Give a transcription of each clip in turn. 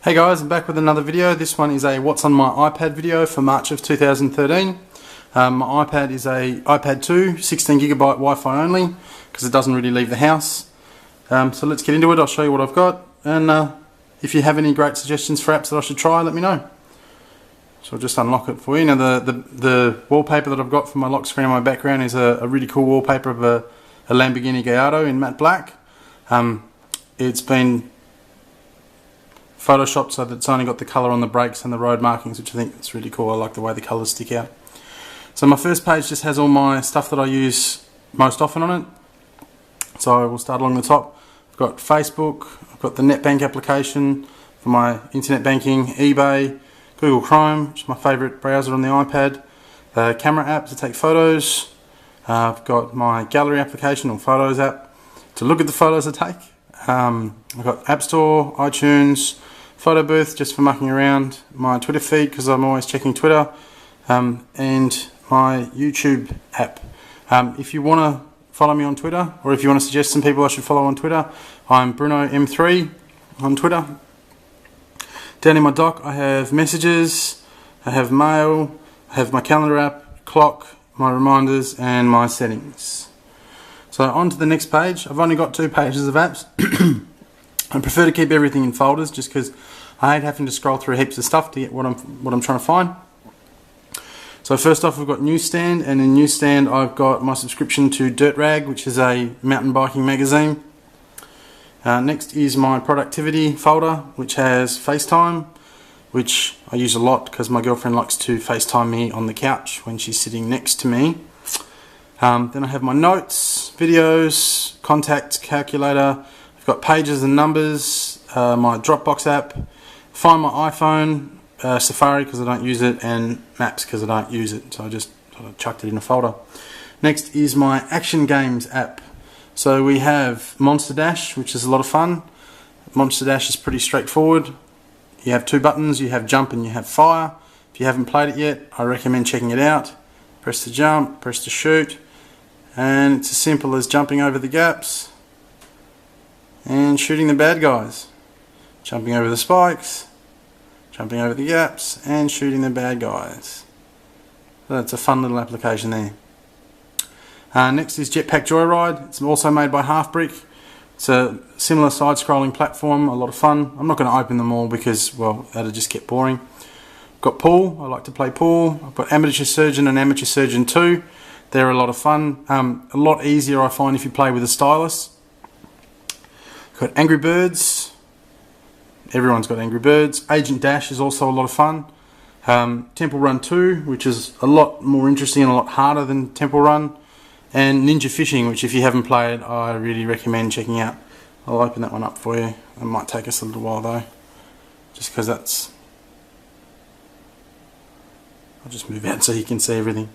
Hey guys, I'm back with another video. This one is a what's on my iPad video for March of 2013. My iPad is a iPad 2, 16GB Wi-Fi only, because it doesn't really leave the house. So let's get into it. I'll show you what I've got, and if you have any great suggestions for apps that I should try, let me know. So I'll just unlock it for you. Now the wallpaper that I've got for my lock screen on my background is a really cool wallpaper of a Lamborghini Gallardo in matte black. It's been photoshopped so that it's only got the colour on the brakes and the road markings, which I think is really cool. I like the way the colours stick out. So my first page just has all my stuff that I use most often on it. So we'll start along the top. I've got Facebook, I've got the NetBank application for my internet banking, eBay, Google Chrome, which is my favourite browser on the iPad, the camera app to take photos, I've got my gallery application or photos app to look at the photos I take. I've got App Store, iTunes, Photo Booth just for mucking around, my Twitter feed because I'm always checking Twitter, and my YouTube app. If you want to follow me on Twitter, or if you want to suggest some people I should follow on Twitter, I'm BrunoM3 on Twitter. Down in my dock I have messages, I have mail, I have my calendar app, clock, my reminders and my settings. So on to the next page. I've only got 2 pages of apps. I prefer to keep everything in folders just because I hate having to scroll through heaps of stuff to get what I'm trying to find. So first off, we've got Newsstand, and in Newsstand I've got my subscription to Dirt Rag, which is a mountain biking magazine. Next is my productivity folder, which has FaceTime, which I use a lot because my girlfriend likes to FaceTime me on the couch when she's sitting next to me. Then I have my notes, videos, contacts, calculator. I've got pages and numbers, my Dropbox app, Find My iPhone, Safari because I don't use it, and Maps because I don't use it. So I just sort of chucked it in a folder. Next is my Action Games app. So we have Monster Dash, which is a lot of fun. Monster Dash is pretty straightforward. You have 2 buttons, you have jump and you have fire. If you haven't played it yet, I recommend checking it out. Press to jump, press to shoot, and it's as simple as jumping over the gaps and shooting the bad guys. Jumping over the spikes, jumping over the gaps and shooting the bad guys. So that's a fun little application there. Next is Jetpack Joyride. It's also made by Halfbrick. It's a similar side-scrolling platform, a lot of fun. I'm not going to open them all because, well, that'll just get boring. Got Pool, I like to play pool. I've got Amateur Surgeon and Amateur Surgeon 2. They're a lot of fun. A lot easier I find if you play with a stylus. Got Angry Birds. Everyone's got Angry Birds. Agent Dash is also a lot of fun. Temple Run 2, which is a lot more interesting and a lot harder than Temple Run. And Ninja Fishing, which if you haven't played, I really recommend checking out. I'll open that one up for you. It might take us a little while though, just because that's... I'll just move out so you can see everything.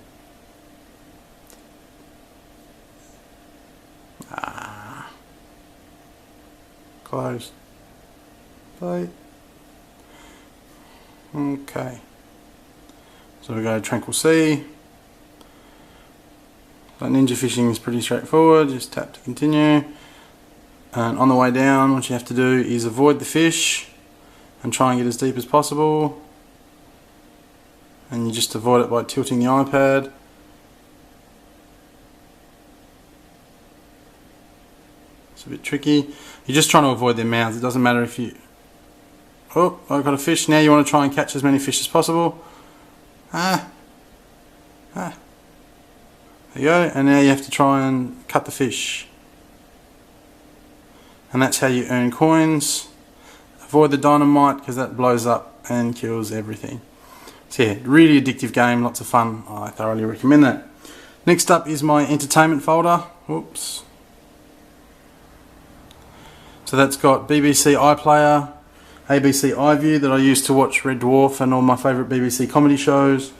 Closed. Play. Okay. So we go to Tranquil Sea. So Ninja Fishing is pretty straightforward. Just tap to continue. And on the way down, what you have to do is avoid the fish and try and get as deep as possible. And you just avoid it by tilting the iPad. It's a bit tricky. You're just trying to avoid their mouths. It doesn't matter if you... Oh, I've got a fish. Now you want to try and catch as many fish as possible. There you go. And now you have to try and cut the fish. And that's how you earn coins. Avoid the dynamite because that blows up and kills everything. So yeah, really addictive game, lots of fun. I thoroughly recommend that. Next up is my entertainment folder. Whoops. So that's got BBC iPlayer, ABC iView that I use to watch Red Dwarf and all my favourite BBC comedy shows,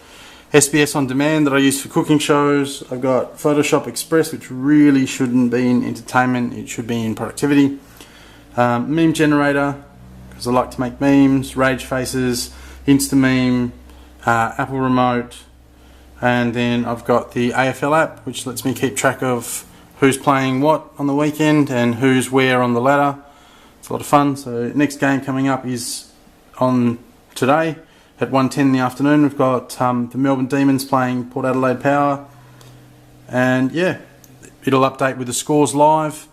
SBS On Demand that I use for cooking shows. I've got Photoshop Express, which really shouldn't be in entertainment, it should be in productivity. Meme generator, because I like to make memes, rage faces, Instameme, Apple Remote, and then I've got the AFL app, which lets me keep track of who's playing what on the weekend and who's where on the ladder. It's a lot of fun. So next game coming up is on today at 1:10 in the afternoon. We've got the Melbourne Demons playing Port Adelaide Power, and yeah, it'll update with the scores live.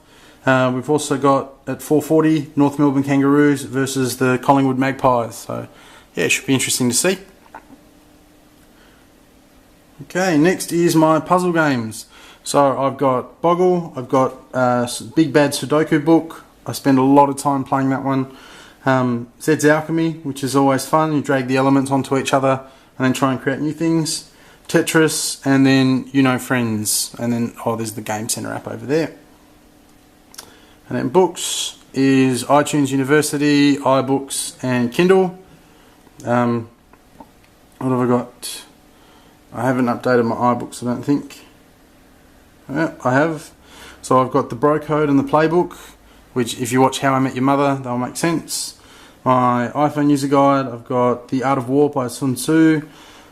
We've also got at 4:40 North Melbourne Kangaroos versus the Collingwood Magpies, so yeah, it should be interesting to see. Okay, next is my puzzle games. So I've got Boggle, I've got Big Bad Sudoku book. I spend a lot of time playing that one. Zed's Alchemy, which is always fun. You drag the elements onto each other and then try and create new things. Tetris, and then Friends, and then there's the Game Center app over there. And then books is iTunes University, iBooks, and Kindle. What have I got? I haven't updated my iBooks, I don't think. Yeah, I have. So I've got the Bro Code and the Playbook, which if you watch How I Met Your Mother, they'll make sense. My iPhone user guide, I've got The Art of War by Sun Tzu.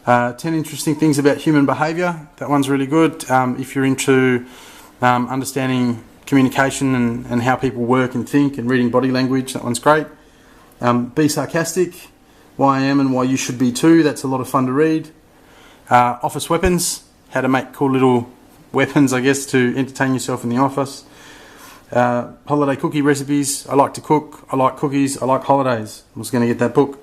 10 interesting things about human behaviour. That one's really good. If you're into understanding communication and how people work and think and reading body language, that one's great. Be Sarcastic, Why I Am and Why You Should Be Too. That's a lot of fun to read. Office Weapons, how to make cool little weapons, I guess, to entertain yourself in the office. Holiday cookie recipes. I like to cook, I like cookies, I like holidays. I was going to get that book.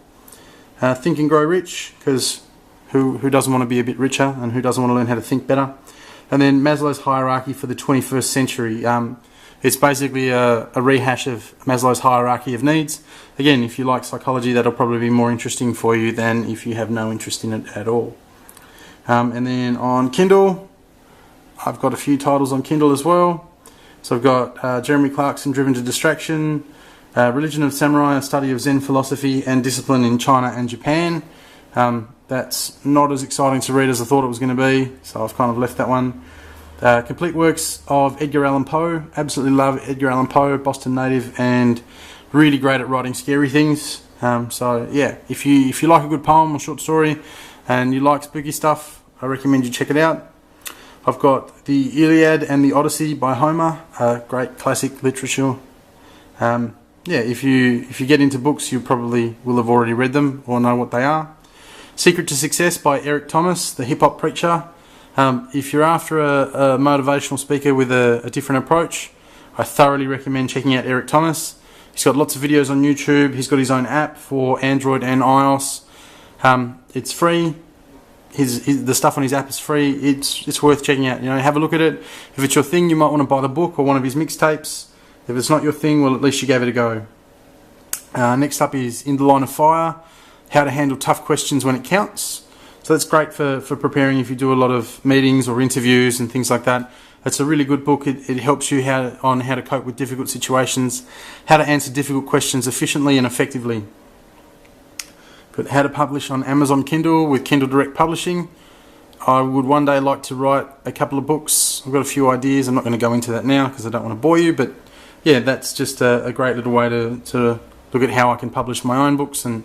Think and Grow Rich, because who doesn't want to be a bit richer, and who doesn't want to learn how to think better? And then Maslow's Hierarchy for the 21st Century. It's basically a rehash of Maslow's Hierarchy of Needs. Again, if you like psychology, that'll probably be more interesting for you than if you have no interest in it at all. And then on Kindle, I've got a few titles on Kindle as well. So I've got Jeremy Clarkson, Driven to Distraction, Religion of Samurai, a study of Zen philosophy and discipline in China and Japan. That's not as exciting to read as I thought it was going to be, so I've kind of left that one. Complete works of Edgar Allan Poe. Absolutely love Edgar Allan Poe, Boston native, and really great at writing scary things. So yeah, if you like a good poem or short story and you like spooky stuff, I recommend you check it out. I've got the Iliad and the Odyssey by Homer, great classic literature. Yeah, if you get into books, you probably will have already read them or know what they are. Secret to Success by Eric Thomas, the hip-hop preacher. If you're after a motivational speaker with a different approach, I thoroughly recommend checking out Eric Thomas. He's got lots of videos on YouTube. He's got his own app for Android and iOS. It's free. The stuff on his app is free. It's worth checking out. Have a look at it. If it's your thing, you might want to buy the book or one of his mixtapes. If it's not your thing, well, at least you gave it a go. Next up is In the Line of Fire, how to handle tough questions when it counts. So that's great for preparing if you do a lot of meetings or interviews and things like that. It's a really good book. It helps you on how to cope with difficult situations, how to answer difficult questions efficiently and effectively. Got How to Publish on Amazon Kindle with Kindle Direct Publishing. I would one day like to write a couple of books. I've got a few ideas. I'm not going to go into that now because I don't want to bore you, but yeah, that's just a great little way to look at how I can publish my own books and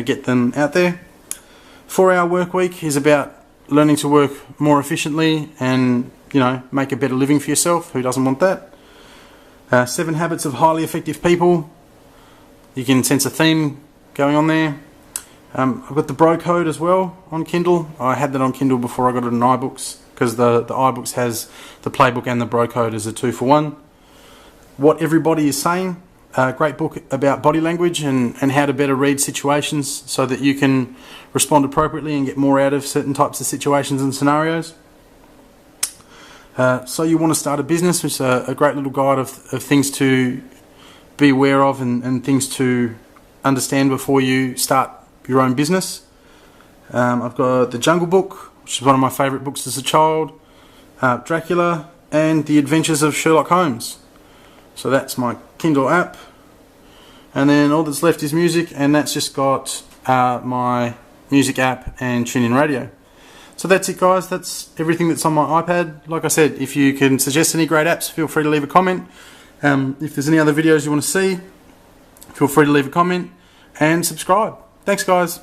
get them out there. 4-Hour Work Week is about learning to work more efficiently and make a better living for yourself. Who doesn't want that? 7 Habits of Highly Effective People. You can sense a theme going on there. I've got the Bro Code as well on Kindle. I had that on Kindle before I got it on iBooks because the iBooks has the Playbook and the Bro Code as a 2-for-1. What Everybody is Saying. Great book about body language and how to better read situations so that you can respond appropriately and get more out of certain types of situations and scenarios. So You Want to Start a Business, which is a great little guide of things to be aware of and things to understand before you start your own business. I've got The Jungle Book, which is one of my favourite books as a child, Dracula, and The Adventures of Sherlock Holmes. So that's my Kindle app. And then all that's left is music, and that's just got my music app and TuneIn Radio. So that's it, guys. That's everything that's on my iPad. Like I said, if you can suggest any great apps, feel free to leave a comment. If there's any other videos you want to see, feel free to leave a comment and subscribe. Thanks, guys.